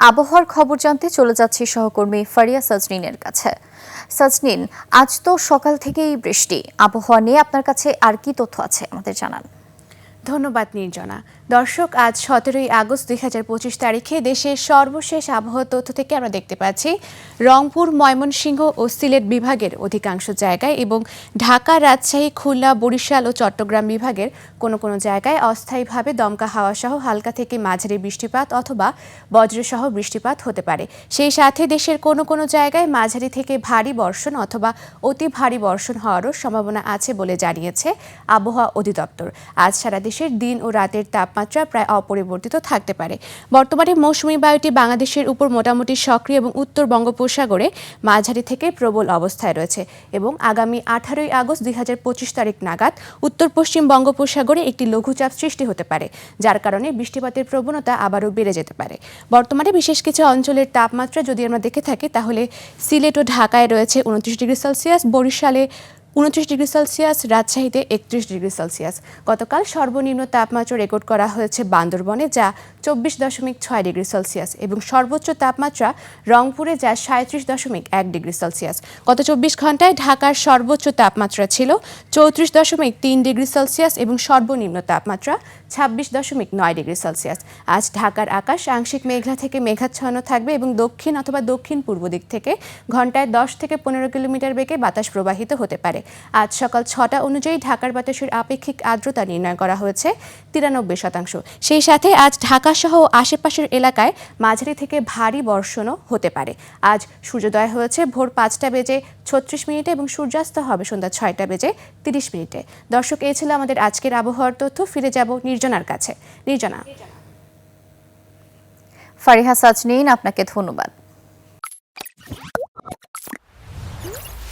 আবহাওয়ার খবর জানতে চলে যাচ্ছি সহকর্মী ফারিয়া সাজনিনের কাছে। সাজনিন, আজ তো সকাল থেকেই বৃষ্টি, আবহাওয়া নিয়ে আপনার কাছে আর কি তথ্য আছে আমাদের জানান। ধন্যবাদ নির্জনা। দর্শক, আজ 17ই আগস্ট 2025 তারিখে দেশের সর্বশেষ আবহাওয়া তথ্য থেকে আমরা দেখতে পাচ্ছি রংপুর, ময়মনসিংহ ও সিলেট বিভাগের অধিকাংশ জায়গায় এবং ঢাকা, রাজশাহী, খুলনা, বরিশাল ও চট্টগ্রাম বিভাগের কোনো কোনো জায়গায় অস্থায়ীভাবে দমকা হাওয়া সহ হালকা থেকে মাঝারি বৃষ্টিপাত অথবা বজ্রসহ বৃষ্টিপাত হতে পারে। সেই সাথে দেশের কোনো কোনো জায়গায় মাঝারি থেকে ভারী বর্ষণ অথবা অতি ভারী বর্ষণ হওয়ারও সম্ভাবনা আছে বলে জানিয়েছে আবহাওয়া অধিদপ্তর। আজ সারা দেশের দিন ও রাতের তাপমাত্রা প্রায় অপরিবর্তিত থাকতে পারে। বর্তমানে মৌসুমী বায়ুটি বাংলাদেশের উপর মোটামুটি সক্রিয় এবং উত্তর বঙ্গোপসাগরে মাঝারি থেকে প্রবল অবস্থায় রয়েছে এবং আগামী 18ই আগস্ট 2025 তারিখ নাগাদ উত্তর পশ্চিম বঙ্গোপসাগরে একটি লঘুচাপ সৃষ্টি হতে পারে, যার কারণে বৃষ্টিপাতের প্রবণতা আবারও বেড়ে যেতে পারে। বর্তমানে বিশেষ কিছু অঞ্চলের তাপমাত্রা যদি আমরা দেখে থাকি তাহলে সিলেট ও ঢাকায় রয়েছে 29 ডিগ্রি সেলসিয়াস, বরিশালে 29 ডিগ্রি সেলসিয়াস, রাজশাহীতে 31 ডিগ্রি সেলসিয়াস। গতকাল সর্বনিম্ন তাপমাত্রা রেকর্ড করা হয়েছে বান্দরবনে, যা 24.6 ডিগ্রি সেলসিয়াস এবং সর্বোচ্চ তাপমাত্রা রংপুরে, যা 37.1 ডিগ্রি সেলসিয়াস। গত 24 ঘন্টায় ঢাকার সর্বোচ্চ তাপমাত্রা ছিল 34.3 ডিগ্রি সেলসিয়াস এবং সর্বনিম্ন তাপমাত্রা 26.9 ডিগ্রি সেলসিয়াস। আজ ঢাকার আকাশ আংশিক মেঘলা থেকে মেঘাচ্ছন্ন থাকবে এবং দক্ষিণ অথবা দক্ষিণ পূর্ব দিক থেকে ঘন্টায় 10 থেকে 15 কিলোমিটার বেগে বাতাস প্রবাহিত হতে পারে। আজ সকাল 6টা অনুযায়ী ঢাকার বাতাসের আপেক্ষিক আর্দ্রতা নির্ণয় করা হয়েছে 93%। সেই সাথে আজ ঢাকা সহ আশেপাশের এলাকায় মাঝারি থেকে ভারী বর্ষণও হতে পারে। আজ সূর্যোদয় হয়েছে ভোর 5টা বেজে 36 মিনিটে এবং সূর্যাস্ত হবে সন্ধ্যা 6টা বেজে 30 মিনিটে। দর্শক, এই ছিল আমাদের আজকের আবহাওয়ার তথ্য। ফিরে যাব নির্জনার কাছে। নির্জনা। ফারিহা সাজনিন, আপনাকে ধন্যবাদ।